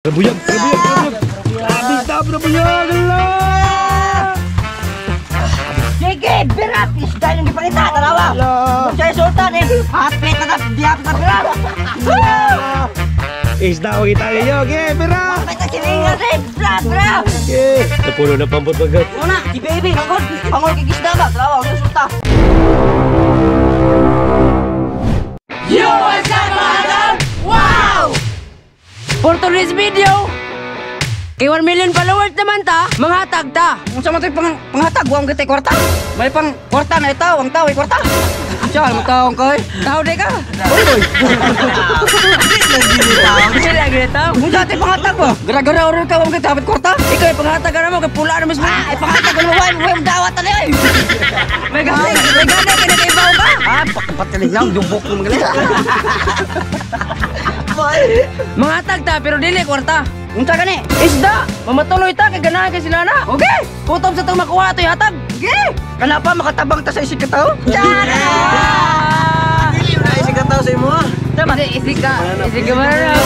Rebuyag. Habis dah rebuyag lah. Sige, berat. Isda yung ipalita. Dalawa. Kung sa'yo sultan eh. Hapit na diap na berat. Isda ko kita ninyo. Okay, berat. Hapit na silingan eh. Berat. Okay. Napuno na pambot bagat. Una, si baby. Nagod. Pangol kigisda ba? Dalawa. Ang sultan. Yo, what's up mga dog? Wow! For today's video, kay 1 million followers naman ta, manghatag ta. Kung sa matay panghatag, huwag kita kwarta. May pang kwarta na itaw, ang tao ay kwarta. Siya, ang tao ko eh. Tao di ka. Uy! Hindi lagi tao. Kung sa ating panghatag mo, gara-gara orin ka, huwag kita hapit kwarta. Ikaw ay panghatag ka naman, kay pula na mismo. Ay panghatag ka naman, huwag dawat na eh. May gana, kinakaibaw ka. Patilig lang, dubok mo magaling. Manghatag ta, pero dili kwarta. Unta gani? Isda! Mamatuloy ta, kay ganahan kay sila na. Okay! Kutom sa itong makuha ito hatag. Okay! Kanapa makatabang ta sa isig kataw? Tara! Dili na isig kataw sa imo ha? Isig ka marana.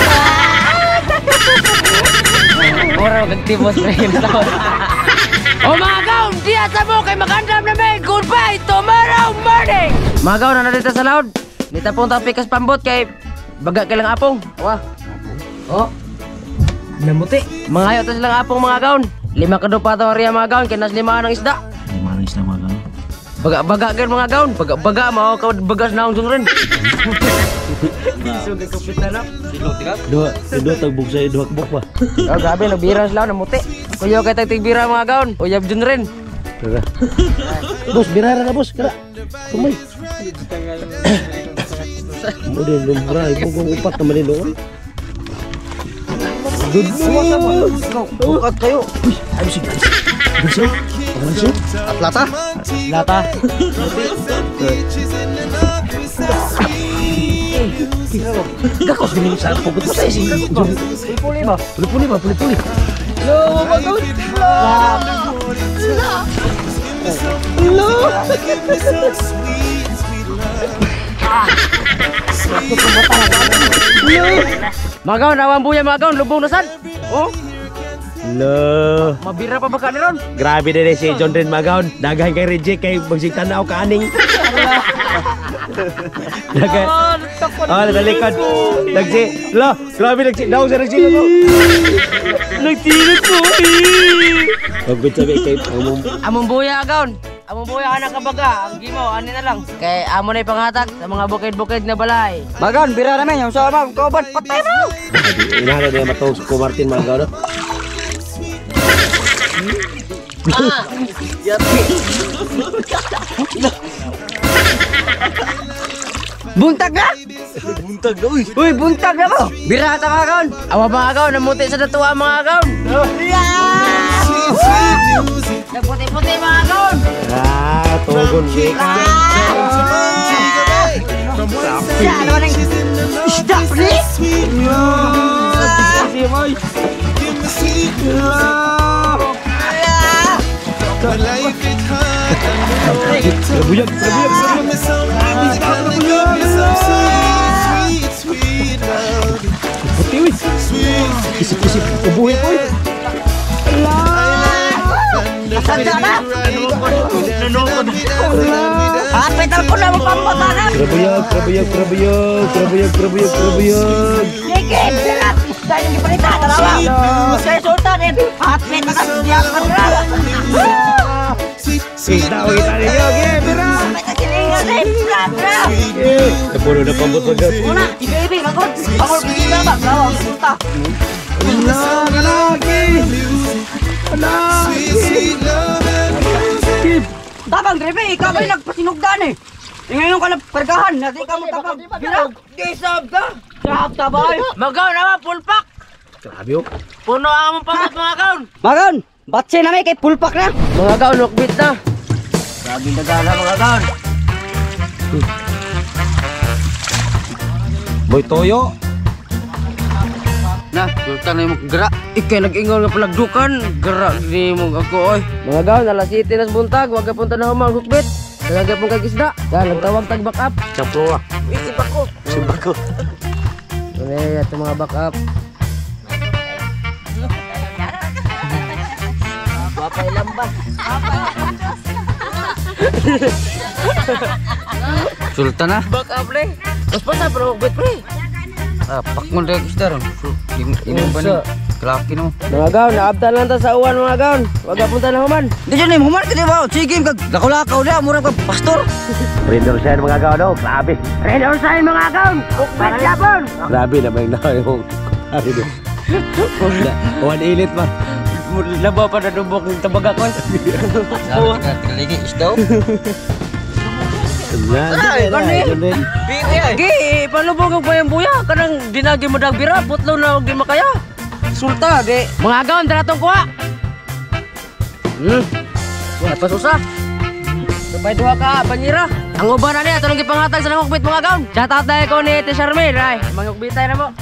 Mura magtibos na yun tao. O mga gaon, diya sa mo kay magandam na may goodbye tomorrow morning! Mga gaon, na dito sa loud. Dito pong pikas pambot kay baga kailang apong. Awa. Oh. Namuti. Mga hayo to silang apong mga gaon. 5 kadupa to ariya mga gaon. Kinas 5 ng isda. 5 ng isda mga gaon. Baga gan mga gaon. Baga mao ka bagas naong rin. Sugay kapitan na. Dua tagbog sa dua buk pa. Oh, grabe nagbira sila namuti. Kuya kay tagbira mga gaon. Uyab jud rin. Tara. Bos, birara na bos. Kara. Sumay. Model lumbra ibong upat na malinoon. Good mo. Bukat kayo. Ay sige. Gusto? Gusto? At lata. Lata. Gakos gini sa puput sa isi. Puli ba? Puli. Lo, bagus. Lo. Mga gaon, awang buya mga gaon, lubong na sad. Oh. Lo. Mabira pa baka ni ron. Grabe din si John rin magaon. Daghan kay reject kay bagsig tanaw ka aning. Daghan. Oh, nalikod. Nagsi. Lo, grabe nagsi. Daw sa nagsi ko. Nagtilid ko. Pagbit sabi kay among buya gaon. Among buya anak kabaga, ang gimo ani na lang. Kay amo na panghatag sa mga bukid-bukid na balay. Magan bira naman yung sama ko ban patay mo. Inahalo niya matawag ko Martin magaon. Buntag na? Buntag na, uy, buntag na mo. Bira ta mga gaon. Awa mga gaon, namuti sa datuwa mga gaon. Nagputi-puti mga gaon. Tugon ka. Siya, ano nang isda, please? Rebuyag. Puti wis. Isip-isip ubuhin ko. Sadya na. Petal ko na mo pambotanan. Rebuyag. Sige, berat. Isda yung ipalita. Dalawa. Sa'yo sultan eh. Hapit na diap na berat. Isda ko kita ninyo. Okay, berat. Hapit na silingan eh. Berat. Napuno na pambot bagat. Una, si baby. Nagod. Pangol kigisda ba? Dalawa. Ang sultan. Tabang, Grebe, ikaw ba'y nagpasinugdan eh? Ngayon ka nagpergahan, natin ka mo tabang. Gira, disab ka. Sab tabay. Magaw naman, pulpak. Grabe oh. Puno ang mong pamot mga gaon. Magaon, batse na may kay pulpak na. Mga gaon, nukbit na. Grabe na gana mga gaon. Boy Toyo. Na, sultan na yung gara. Ikay nag-ingaw nga palagdukan. Gara, gini mo ako oy. Mga gaon, alas 7 na buntag. Huwag ka punta na humang hukbit. Talaga pong kagisda. Dahil nagtawag tag back up. Champro ah. Isip ako. Sibako. Ano yan, ito mga back up. Sultan na. Back up le. Mas pa bro, bet pre. Pak mo dek istar. Ini ba ni? Kalaki no. Mga gaon, naabtan lang ta sa uwan mga gaon. Wag ka punta na human. Di dyan human ka di ba? Sige kag lakaw-lakaw dia mura ka pastor. Rendor sign mga gaon daw, grabe. Rendor sign mga gaon. Ukbet yapon. Grabe na may na yung ari do. Uwan ilit pa. Laba pa na dubok ng tabaga ko. Sabi ka tigaligi isdaw. Gi, palubog ang bayang buya. Kanang dinagi mo dag bira, putlo na huwag di makaya. Sulta, di. Mga gaon, daratong kuha. Napasusa. Sabay duha ka, banyira. Ang uban na niya, tulong ipangatag sa nangukbit mga gaon. Shoutout dahil ko ni Ate Charmaine, ay. Mangukbitay na mo.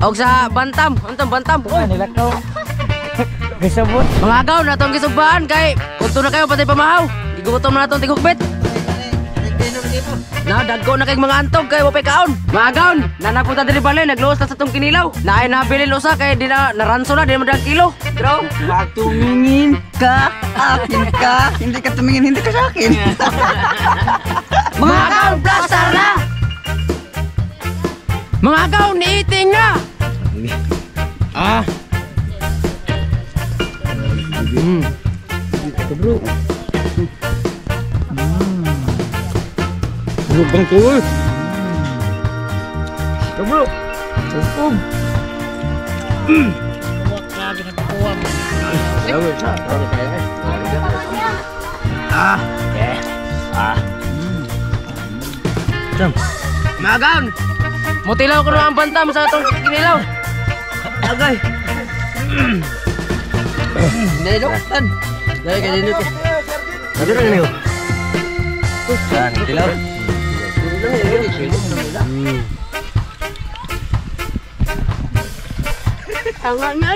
Og sa Bantam, antong Bantam. Nilakaw. Gisabot. Mga gaon, natong gisugbahan kay punto na kayo pati pamahaw. Igutom na natong tigukbit. Na dagko na kay mga antog kay wapay kaon. Mga gaon, nanapunta diri balay nagluwas na sa tong kinilaw. Naay nabili usa kay di na naranso na di mo dag kilo. Bro, tumingin ka, akin ka. Hindi ka tumingin, hindi ka sa akin. Mga gaon, plaster na. Mga gaon, iiting na. Ito bro. Lubang ko eh. Ito bro. Tumpog. Grabe na kukuha mo. Mga gaon, mutilaw ko na ang bantam sa itong kinilaw. Agay. Naliluktan. Dahil ka din ito. Ano na niyo? Saan, tilaw? Tangan nga.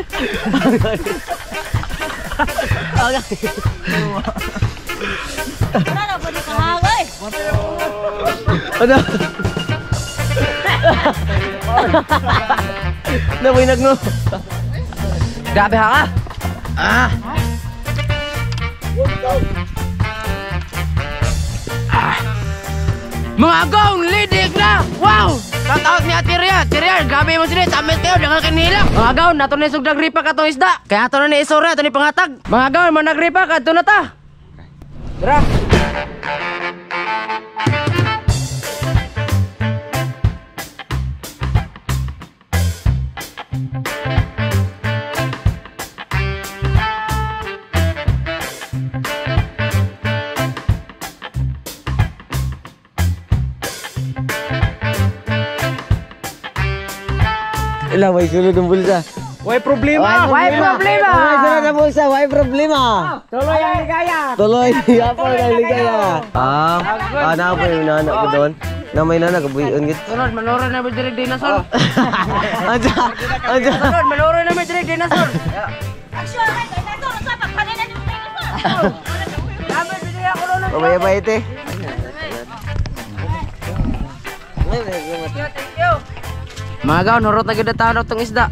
Wala na po di kahangay. Ano? Naminag no. Grabe ha ka. Mga gaon, lidig na! Wow! Shoutout ni Ate Ria. Ate Ria, grabe mo sila. Tamit kayo, dangal kanila. Mga gaon, nato na isugdag ripa ka itong isda. Kaya ato na ni isura, ato ni pangatag. Mga gaon, managripa ka, ito na ta. Tara. Ilang may sulod ng bulsa. Why problema? Why problema? May sulod ng bulsa, why problema? Tuloy ang ligaya. Tuloy, yapon ang ligaya. Na po yung nanak ko doon. Na may nanak, kabuyon git. Sunod, manoro na ba direct dinosaur? Anja. Sunod, manoro na ba direct dinosaur? Action, ay, ito, sa pagkanina yung dinosaur. Dami, bigay ako doon. Mamaya ba ite? Mga gaon, horot na ganda tao itong isda.